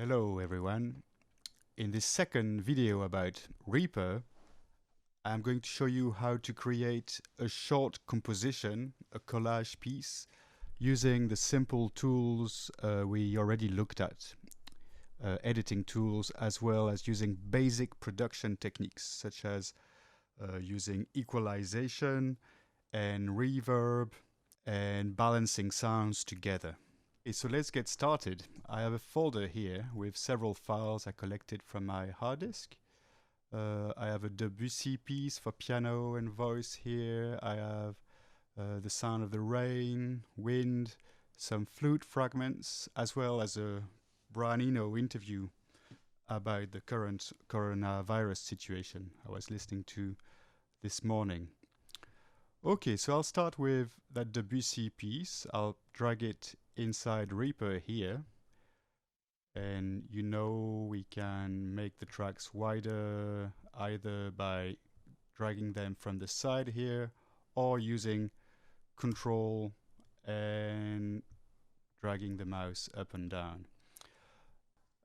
Hello everyone. In this second video about REAPER, I'm going to show you how to create a short composition, a collage piece, using the simple tools we already looked at, editing tools, as well as using basic production techniques such as using equalization and reverb and balancing sounds together. Okay, so let's get started. I have a folder here with several files I collected from my hard disk. I have a Debussy piece for piano and voice here. I have the sound of the rain, wind, some flute fragments, as well as a Brian Eno interview about the current coronavirus situation I was listening to this morning. Okay, so I'll start with that Debussy piece. I'll drag it inside REAPER here, and you know we can make the tracks wider either by dragging them from the side here or using Control and dragging the mouse up and down.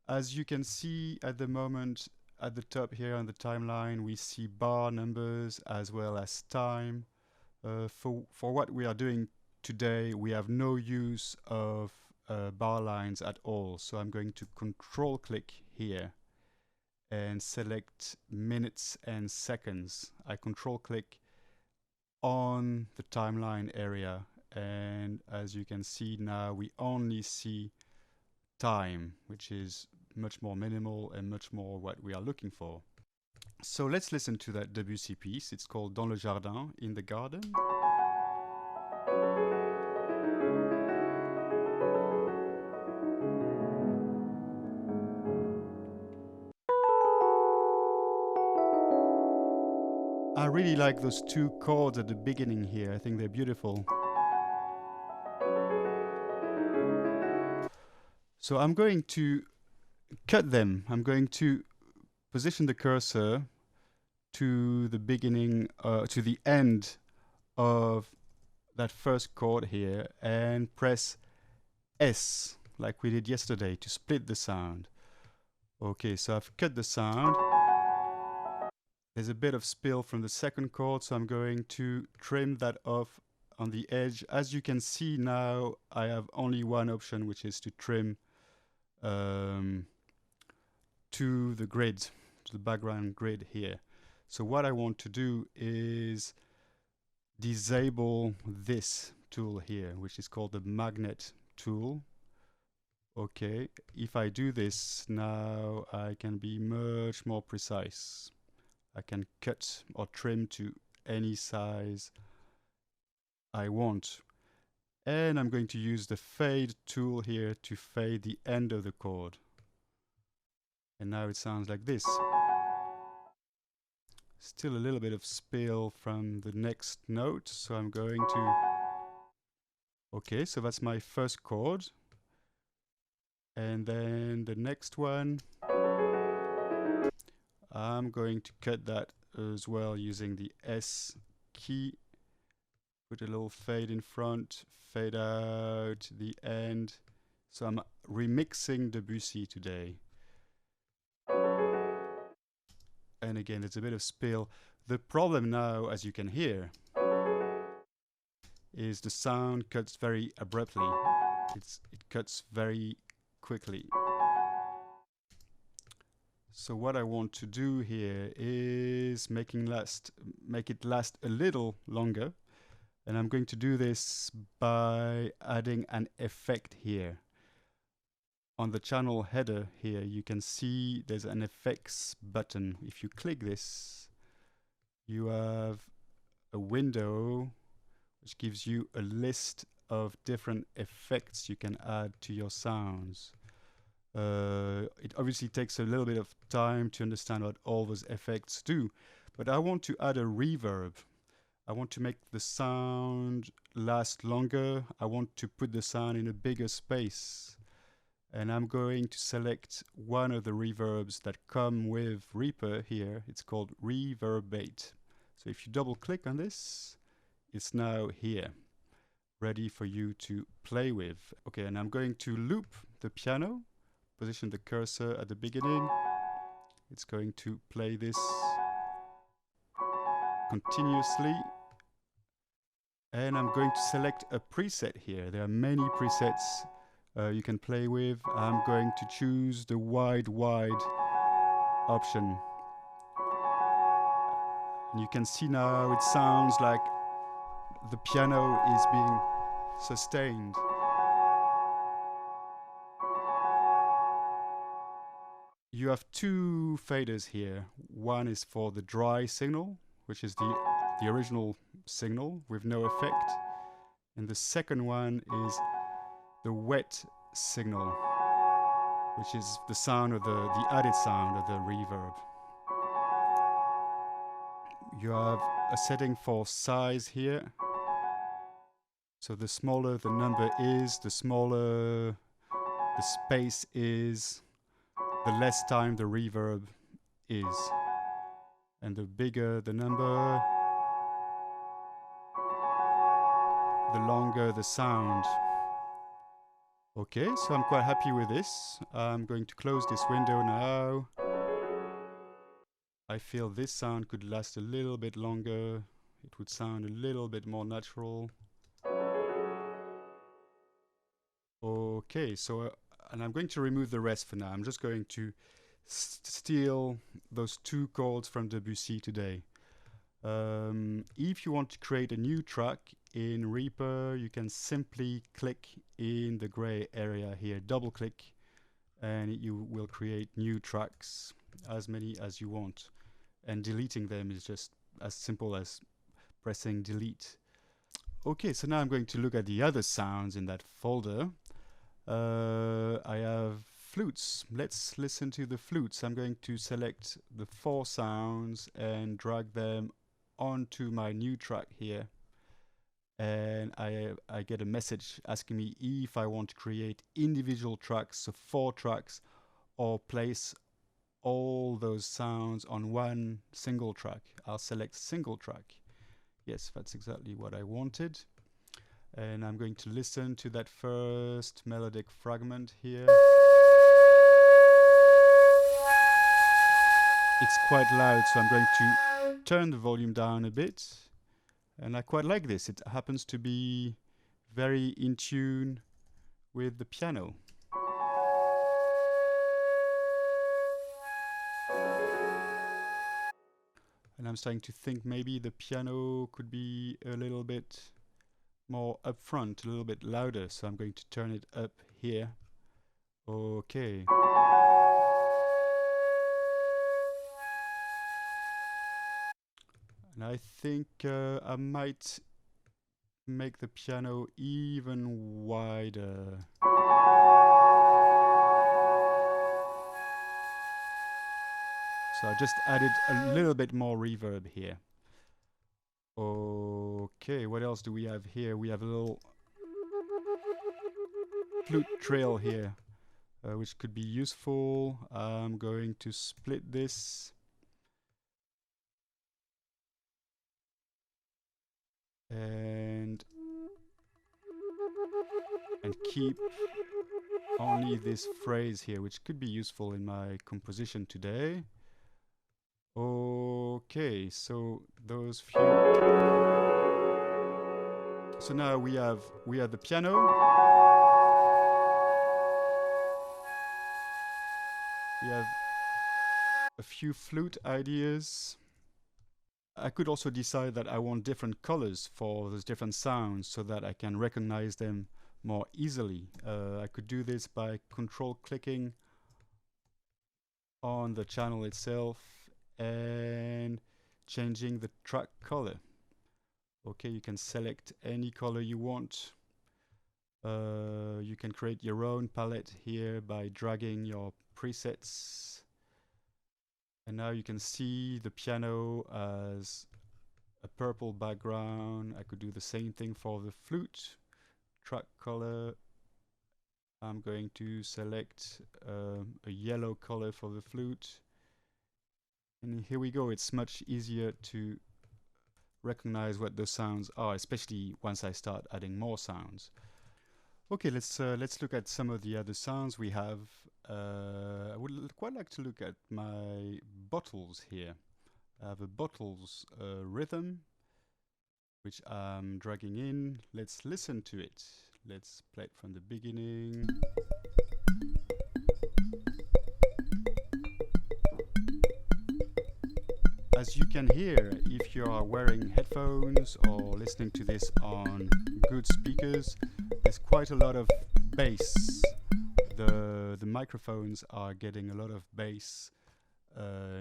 As you can see at the moment at the top here on the timeline, we see bar numbers as well as time. For what we are doing today, we have no use of bar lines at all. So I'm going to control click here and select minutes and seconds. I control click on the timeline area, and as you can see now, we only see time, which is much more minimal and much more what we are looking for. So let's listen to that Debussy piece. It's called Dans le jardin, in the garden. I really like those two chords at the beginning here. I think they're beautiful. So I'm going to cut them. I'm going to position the cursor to the beginning, to the end of that first chord here, and press S like we did yesterday to split the sound. Okay, so I've cut the sound. There's a bit of spill from the second chord, so I'm going to trim that off on the edge. As you can see now, I have only one option, which is to trim to the grid, to the background grid here. So what I want to do is disable this tool here, which is called the magnet tool. Okay, if I do this now, I can be much more precise. I can cut or trim to any size I want. And I'm going to use the fade tool here to fade the end of the chord. And now it sounds like this. Still a little bit of spill from the next note, so I'm going to... Okay, so that's my first chord. And then the next one, I'm going to cut that as well using the S key. Put a little fade in front, fade out the end. So I'm remixing Debussy today. And again, there's a bit of spill. The problem now, as you can hear, is the sound cuts very abruptly. It cuts very quickly. So what I want to do here is make it last a little longer. And I'm going to do this by adding an effect here. On the channel header here, you can see there's an effects button. If you click this, you have a window which gives you a list of different effects you can add to your sounds. It obviously takes a little bit of time to understand what all those effects do, but I want to add a reverb. I want to make the sound last longer. I want to put the sound in a bigger space. And I'm going to select one of the reverbs that come with REAPER here. It's called Reverbate. So if you double click on this, it's now here, ready for you to play with. Okay, and I'm going to loop the piano position the cursor at the beginning. It's going to play this continuously. And I'm going to select a preset here. There are many presets you can play with. I'm going to choose the wide option. And you can see now it sounds like the piano is being sustained. You have two faders here. One is for the dry signal, which is the original signal with no effect. And the second one is the wet signal, which is the sound of the added sound of the reverb. You have a setting for size here. So the smaller the number is, the smaller the space is, the less time the reverb is. And the bigger the number, the longer the sound. Okay, so I'm quite happy with this. I'm going to close this window now. I feel this sound could last a little bit longer. It would sound a little bit more natural. Okay, so and I'm going to remove the rest for now. I'm just going to steal those two chords from Debussy today. If you want to create a new track in Reaper, you can simply click in the gray area here, double click, and you will create new tracks, as many as you want. And deleting them is just as simple as pressing delete. Okay, so now I'm going to look at the other sounds in that folder. I have flutes. Let's listen to the flutes. I'm going to select the 4 sounds and drag them onto my new track here. And I get a message asking me if I want to create individual tracks, so 4 tracks, or place all those sounds on one single track. I'll select single track. Yes, that's exactly what I wanted. And I'm going to listen to that first melodic fragment here. It's quite loud, so I'm going to turn the volume down a bit. And I quite like this. It happens to be very in tune with the piano. And I'm starting to think maybe the piano could be a little bit more upfront, a little bit louder, so I'm going to turn it up here. Okay. And I think I might make the piano even wider. So I just added a little bit more reverb here. Okay, what else do we have here? We have a little flute trail here, which could be useful. I'm going to split this. And keep only this phrase here, which could be useful in my composition today. Okay, so those few. So now we have the piano. We have a few flute ideas. I could also decide that I want different colors for those different sounds so that I can recognize them more easily. I could do this by control clicking on the channel itself and changing the track color. Okay, you can select any color you want. You can create your own palette here by dragging your presets. And now you can see the piano as a purple background. I could do the same thing for the flute. Track color. I'm going to select a yellow color for the flute. And here we go. It's much easier to recognize what those sounds are, especially once I start adding more sounds. Okay, let's look at some of the other sounds we have. I would quite like to look at my bottles here. I have a bottles rhythm, which I'm dragging in. Let's listen to it. Let's play it from the beginning. As you can hear, if you are wearing headphones or listening to this on good speakers, there's quite a lot of bass. The microphones are getting a lot of bass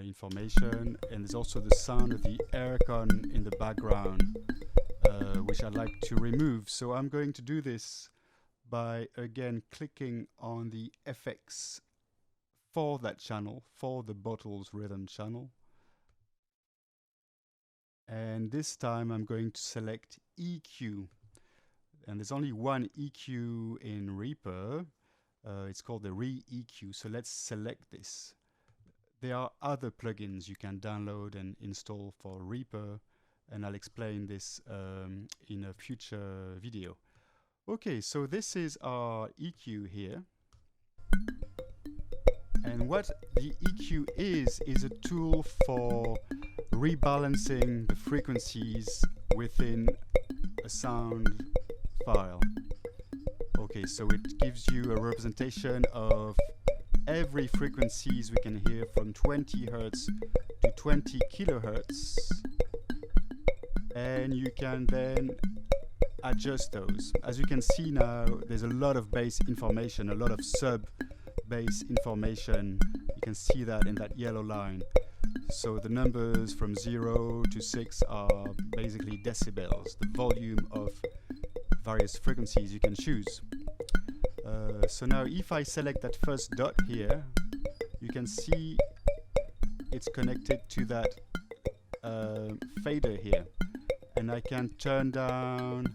information, and there's also the sound of the aircon in the background, which I'd like to remove. So I'm going to do this by again clicking on the FX for that channel, for the bottles rhythm channel. And this time I'm going to select EQ. And there's only one EQ in Reaper. It's called the Re-EQ. So let's select this. There are other plugins you can download and install for Reaper, and I'll explain this in a future video. Okay, so this is our EQ here. And what the EQ is a tool for rebalancing the frequencies within a sound file. Okay, so it gives you a representation of every frequencies we can hear from 20 Hertz to 20 kilohertz, and you can then adjust those. As you can see now, there's a lot of bass information, a lot of sub bass information. You can see that in that yellow line. So the numbers from 0 to 6 are basically decibels, the volume of various frequencies you can choose. So now if I select that first dot here, you can see it's connected to that fader here, and I can turn down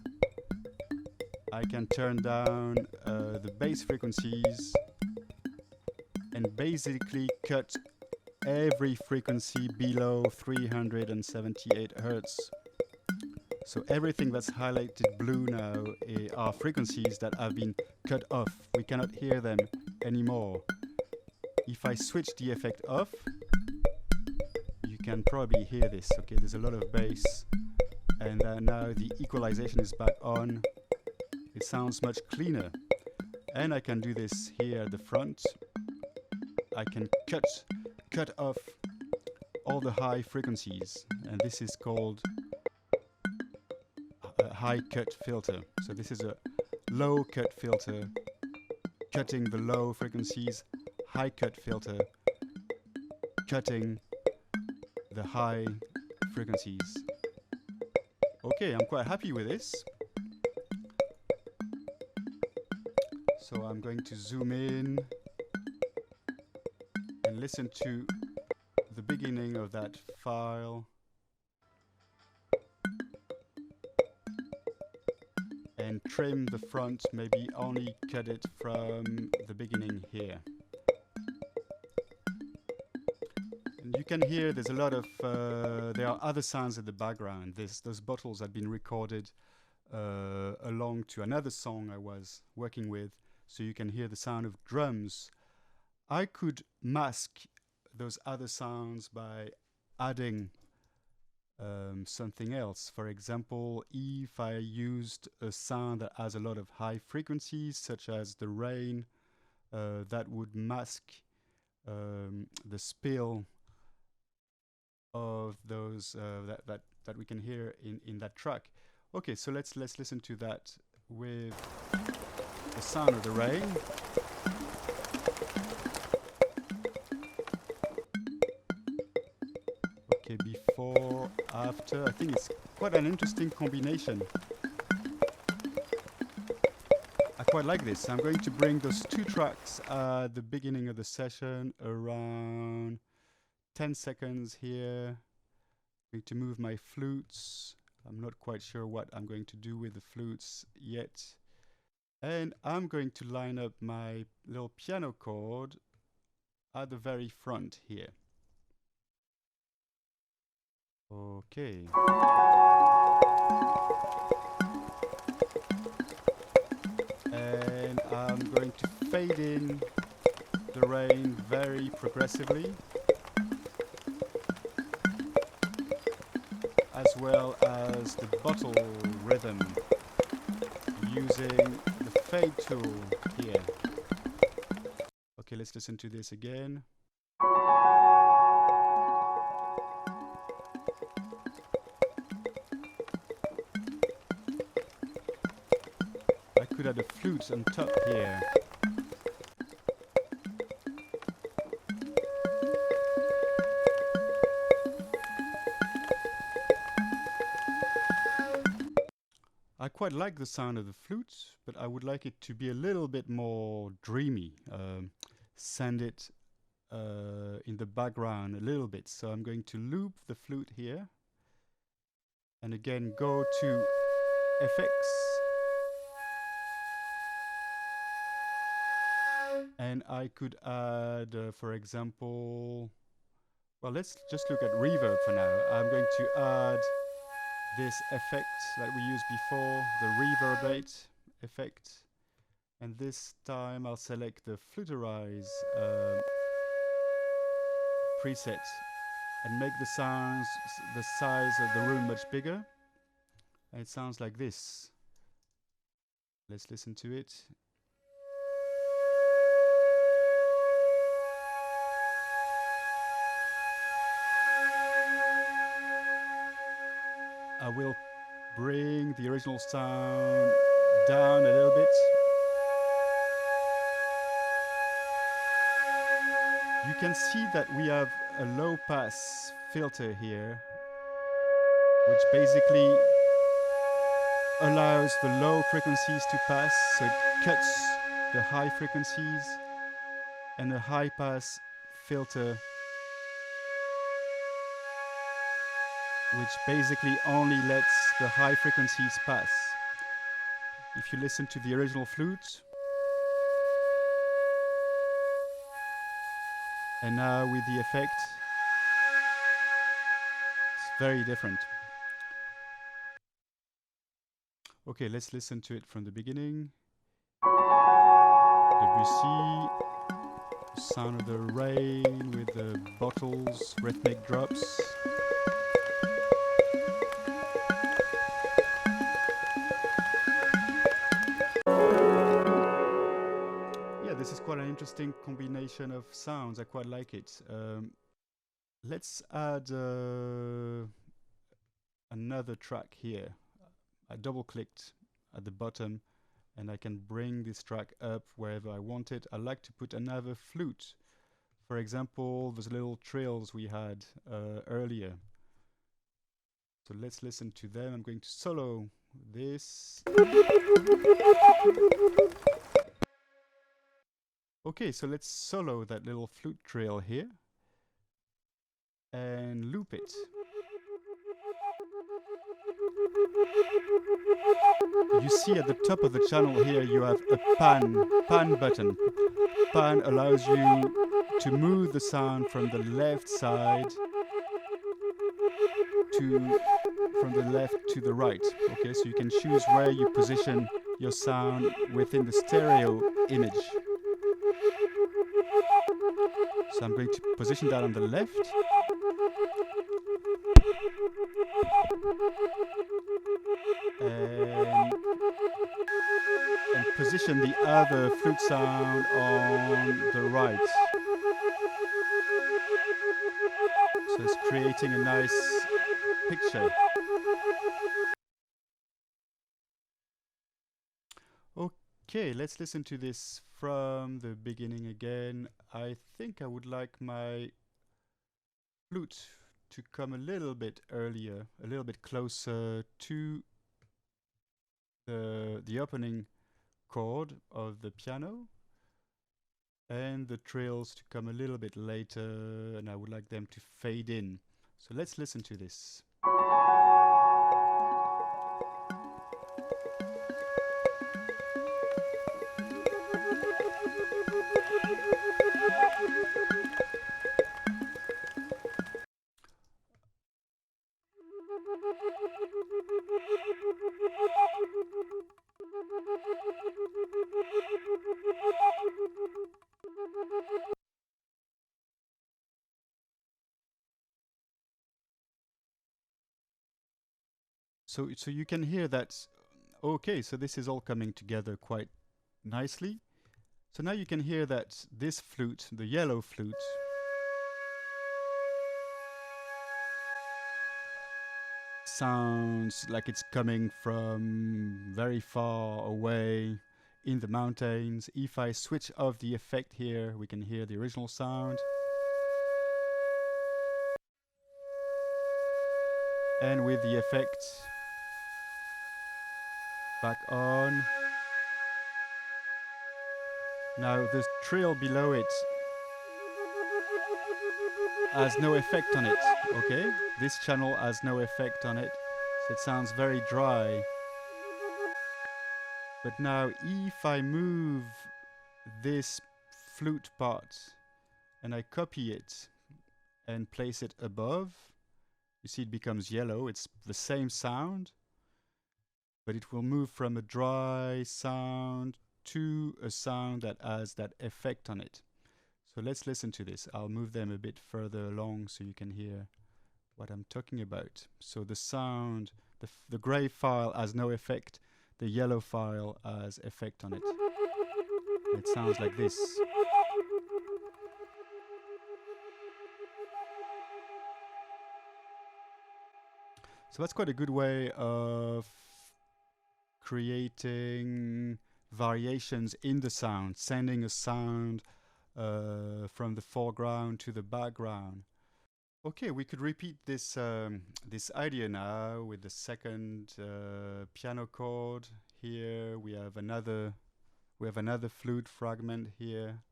the bass frequencies and basically cut every frequency below 378 Hertz. So everything that's highlighted blue now are frequencies that have been cut off. We cannot hear them anymore. If I switch the effect off, you can probably hear this. Okay, there's a lot of bass, and now the equalization is back on. It sounds much cleaner. And I can do this here at the front. I can cut off all the high frequencies, and this is called a high cut filter. So this is a low cut filter, cutting the low frequencies, high cut filter, cutting the high frequencies. Okay, I'm quite happy with this. So I'm going to zoom in and listen to the beginning of that file, and trim the front, maybe only cut it from the beginning here. And you can hear there's a lot of there are other sounds in the background. Those bottles had been recorded along to another song I was working with, so you can hear the sound of drums. I could mask those other sounds by adding something else. For example, if I used a sound that has a lot of high frequencies, such as the rain, that would mask the spill of those that we can hear in that track. Okay, so let's listen to that with the sound of the rain. Okay, before, after, I think it's quite an interesting combination. I quite like this. I'm going to bring those two tracks at the beginning of the session, around 10 seconds here. I'm going to move my flutes. I'm not quite sure what I'm going to do with the flutes yet. And I'm going to line up my little piano chord at the very front here. Okay. And I'm going to fade in the rain very progressively, as well as the bottle rhythm using the fade tool here. Okay, let's listen to this again. I could add a flute on top here. I quite like the sound of the flute, but I would like it to be a little bit more dreamy. Send it in the background a little bit. So I'm going to loop the flute here. And again, go to Effects. And I could add, for example, well, let's just look at Reverb for now. I'm going to add this effect that we used before, the reverberate effect, and this time I'll select the flutterize preset and make the sounds, the size of the room much bigger, and it sounds like this. Let's listen to it. I will bring the original sound down a little bit. You can see that we have a low pass filter here, which basically allows the low frequencies to pass, so it cuts the high frequencies, and a high pass filter which basically only lets the high frequencies pass. If you listen to the original flute, and now with the effect, it's very different. Okay, let's listen to it from the beginning. Debussy, sound of the rain with the bottles, rhythmic drops. This is quite an interesting combination of sounds. I quite like it. Let's add another track here. I double clicked at the bottom and I can bring this track up wherever I want it. I like to put another flute. For example, those little trills we had earlier. So let's listen to them. I'm going to solo this. Okay, so let's solo that little flute trill here and loop it. You see at the top of the channel here you have a pan button. Pan allows you to move the sound from the left side from the left to the right. Okay, so you can choose where you position your sound within the stereo image. So I'm going to position that on the left. And position the other flute sound on the right. So it's creating a nice picture. Okay, let's listen to this from the beginning again. I think I would like my flute to come a little bit earlier, a little bit closer to the opening chord of the piano, and the trills to come a little bit later, and I would like them to fade in. So let's listen to this. So you can hear that. Okay, so this is all coming together quite nicely. So now you can hear that this flute, the yellow flute, sounds like it's coming from very far away in the mountains. If I switch off the effect here, we can hear the original sound. And with the effect back on, now the trill below it has no effect on it. Okay, this channel has no effect on it, so it sounds very dry. But now if I move this flute part and I copy it and place it above, you see it becomes yellow. It's the same sound, but it will move from a dry sound to a sound that has that effect on it. So let's listen to this. I'll move them a bit further along so you can hear what I'm talking about. So the sound, the gray file has no effect, the yellow file has effect on it. It sounds like this. So that's quite a good way of creating variations in the sound, sending a sound from the foreground to the background. Okay, we could repeat this this idea now with the second piano chord. Here we have another flute fragment here.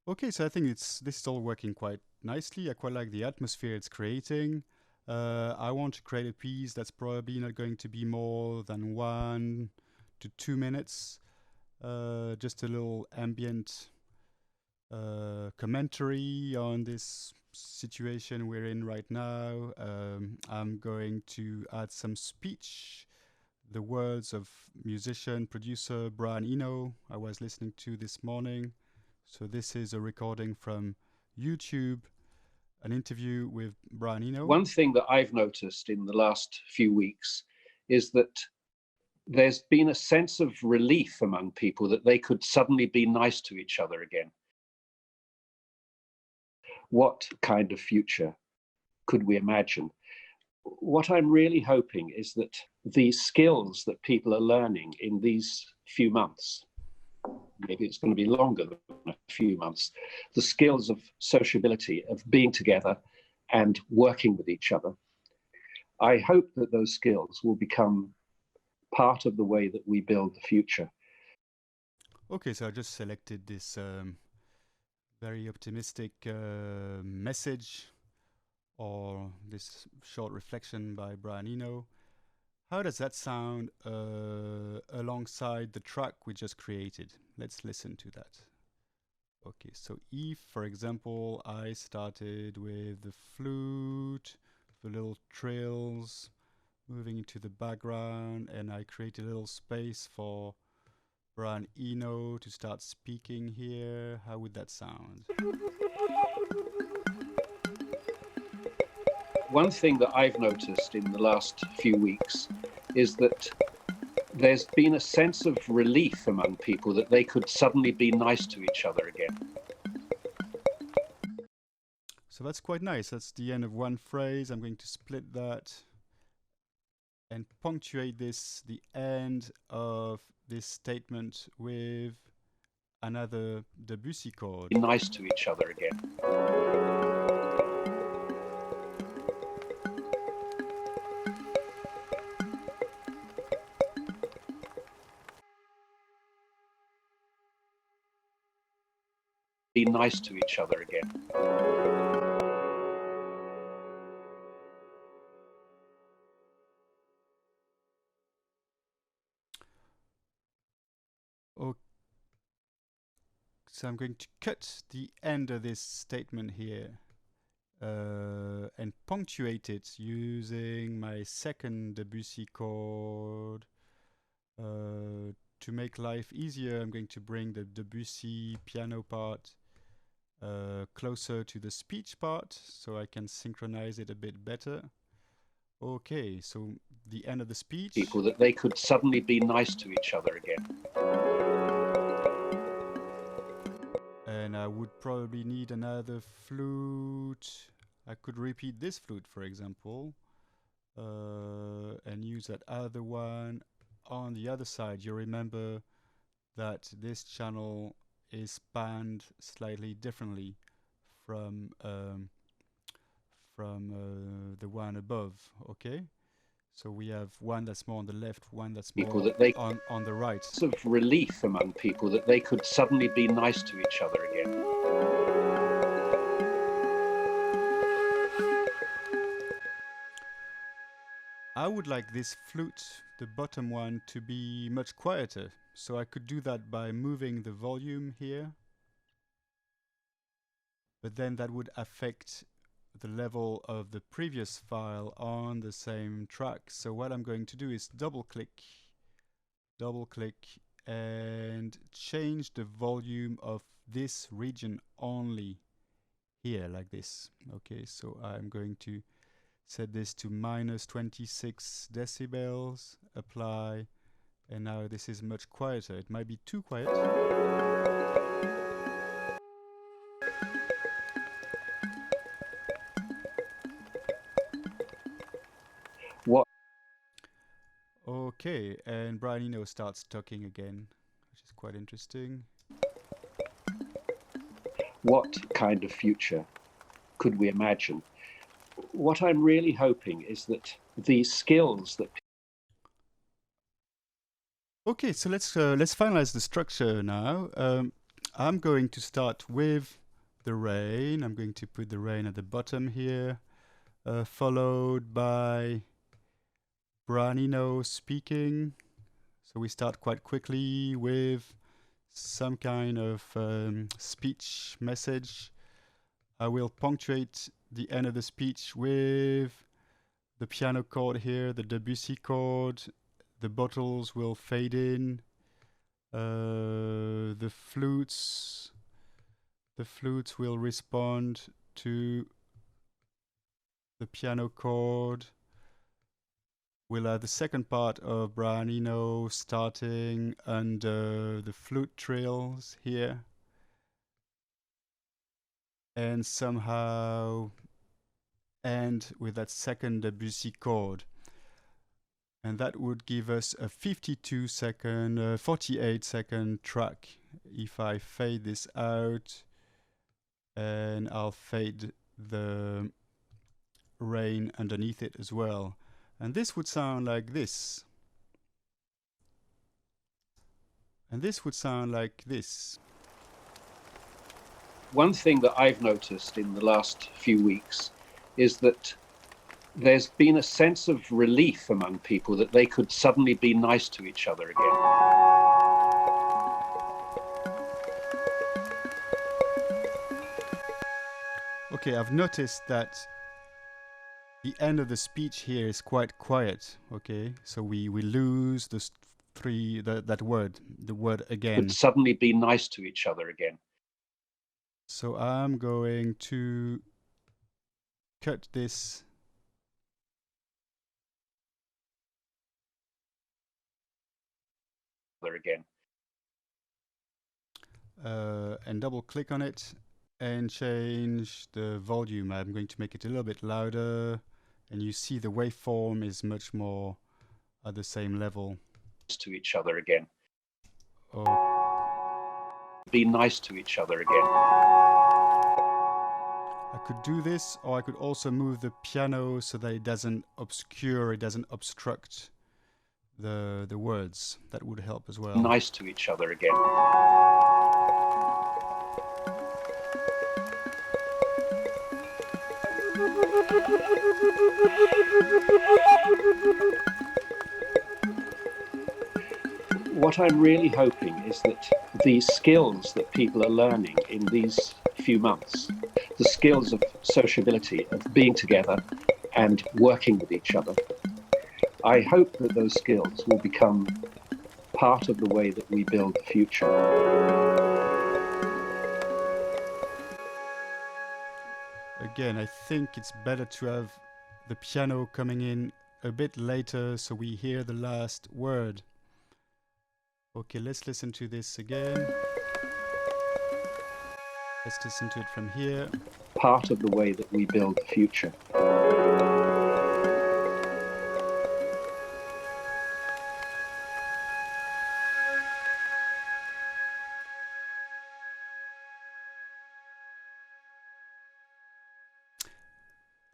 Okay, so I think this is all working quite nicely. I quite like the atmosphere it's creating. I want to create a piece that's probably not going to be more than 1 to 2 minutes. Just a little ambient commentary on this situation we're in right now. I'm going to add some speech, the words of musician, producer Brian Eno I was listening to this morning. So this is a recording from YouTube, an interview with Brian Eno. One thing that I've noticed in the last few weeks is that there's been a sense of relief among people that they could suddenly be nice to each other again. What kind of future could we imagine? What I'm really hoping is that these skills that people are learning in these few months, maybe it's going to be longer than a few months, the skills of sociability, of being together and working with each other, I hope that those skills will become part of the way that we build the future. Okay, so I just selected this very optimistic message, or this short reflection by Brian Eno. How does that sound alongside the track we just created? Let's listen to that. Okay, so if, for example, I started with the flute, the little trills moving into the background, and I create a little space for Brian Eno to start speaking here, how would that sound? One thing that I've noticed in the last few weeks is that there's been a sense of relief among people that they could suddenly be nice to each other again. So that's quite nice. That's the end of one phrase. I'm going to split that and punctuate this, the end of this statement, with another Debussy chord. Be nice to each other again. Be nice to each other again. Okay. So I'm going to cut the end of this statement here and punctuate it using my second Debussy chord to make life easier, I'm going to bring the Debussy piano part closer to the speech part so I can synchronize it a bit better. Okay, so the end of the speech. People that they could suddenly be nice to each other again. And I would probably need another flute. I could repeat this flute, for example, and use that other one on the other side. You remember that this channel is spanned slightly differently from the one above, okay? So we have one that's more on the left, one that's more on the right. Of relief among people that they could suddenly be nice to each other again. I would like this flute, the bottom one, to be much quieter. So I could do that by moving the volume here. But then that would affect the level of the previous file on the same track. So what I'm going to do is double click, and change the volume of this region only here, like this. Okay, so I'm going to set this to minus 26 decibels, apply, and now this is much quieter. It might be too quiet. What? Okay, and Brian Eno starts talking again, which is quite interesting. What kind of future could we imagine? What I'm really hoping is that these skills that... Okay, so let's finalize the structure now. I'm going to start with the rain. I'm going to put the rain at the bottom here, followed by Branino speaking. So we start quite quickly with some kind of speech message. I will punctuate the end of the speech with the piano chord here, the Debussy chord. The bottles will fade in. The flutes will respond to the piano chord. We'll have the second part of Brian Eno starting under the flute trills here, and somehow end with that second Debussy chord. And that would give us a 48-second track. If I fade this out, and I'll fade the rain underneath it as well. And this would sound like this. And this would sound like this. One thing that I've noticed in the last few weeks is that there's been a sense of relief among people that they could suddenly be nice to each other again. Okay, I've noticed that the end of the speech here is quite quiet. Okay, so we lose the that word, the word again. Could suddenly be nice to each other again. So I'm going to cut this again. And double click on it and change the volume. I'm going to make it a little bit louder, and you see the waveform is much more at the same level. To each other again. Oh. Be nice to each other again. I could do this, or I could also move the piano so that it doesn't obstruct the words. That would help as well. Nice to each other again. What I'm really hoping is that these skills that people are learning in these few months, the skills of sociability, of being together and working with each other, I hope that those skills will become part of the way that we build the future. Again, I think it's better to have the piano coming in a bit later so we hear the last word. Okay, let's listen to this again. Let's listen to it from here. Part of the way that we build the future.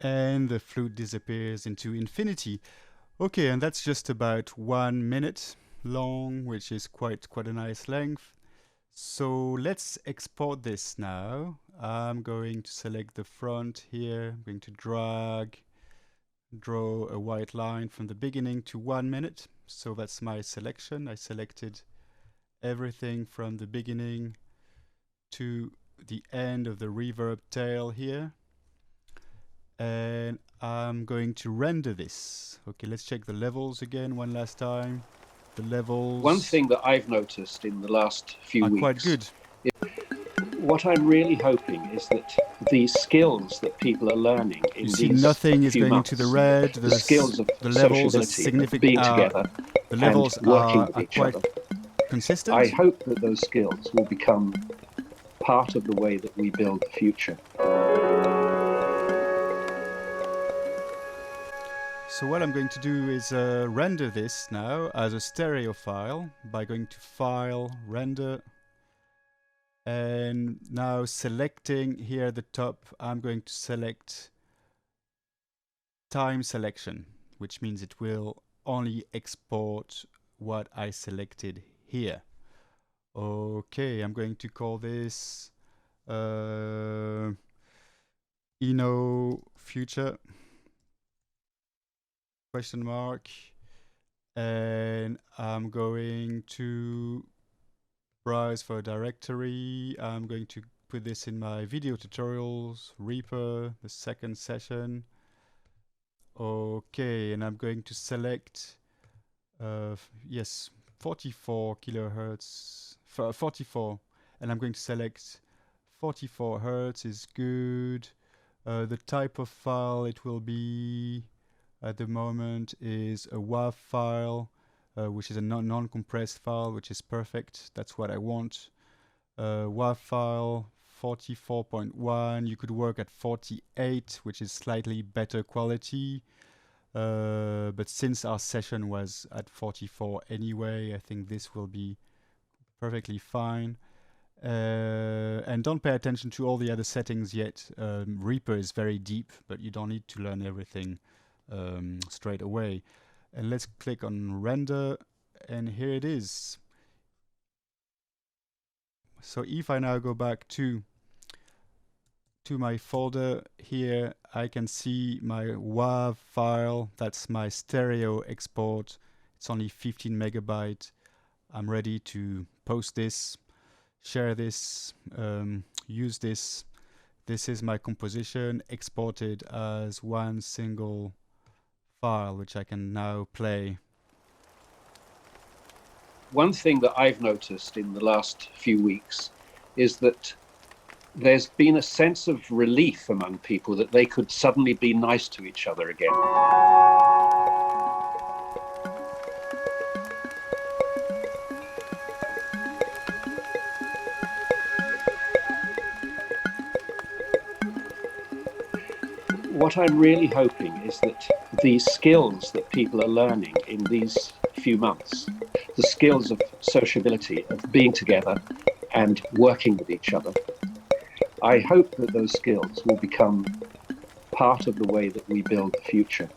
And the flute disappears into infinity. Okay, and that's just about 1 minute long, which is quite a nice length. So let's export this now. I'm going to select the front here. I'm going to draw a white line from the beginning to 1 minute. So that's my selection. I selected everything from the beginning to the end of the reverb tail here. And I'm going to render this. Okay, let's check the levels again one last time. The levels. One thing that I've noticed in the last few weeks. Quite good. What I'm really hoping is that these skills that people are learning in you see these nothing is few going months, into the red. the skills of the levels are sociability, significant. being together, the levels and working are with each quite other. consistent. I hope that those skills will become part of the way that we build the future. So what I'm going to do is render this now as a stereo file by going to File, Render, and now selecting here at the top, I'm going to select Time Selection, which means it will only export what I selected here. Okay, I'm going to call this Future ? And I'm going to browse for a directory. I'm going to put this in my video tutorials, REAPER, the second session. Okay, and I'm going to select 44 kilohertz, 44, and I'm going to select 44 hertz is good. The type of file it will be at the moment is a WAV file, which is a non-compressed file, which is perfect. That's what I want. WAV file 44.1. You could work at 48, which is slightly better quality. But since our session was at 44 anyway, I think this will be perfectly fine. And don't pay attention to all the other settings yet. REAPER is very deep, but you don't need to learn everything straight away. And let's click on render, and here it is. So if I now go back to my folder here, I can see my WAV file. That's my stereo export. It's only 15 megabyte. I'm ready to post this, share this, use this. This is my composition exported as one single file, which I can now play. One thing that I've noticed in the last few weeks is that there's been a sense of relief among people that they could suddenly be nice to each other again. What I'm really hoping is that these skills that people are learning in these few months, the skills of sociability, of being together and working with each other, I hope that those skills will become part of the way that we build the future.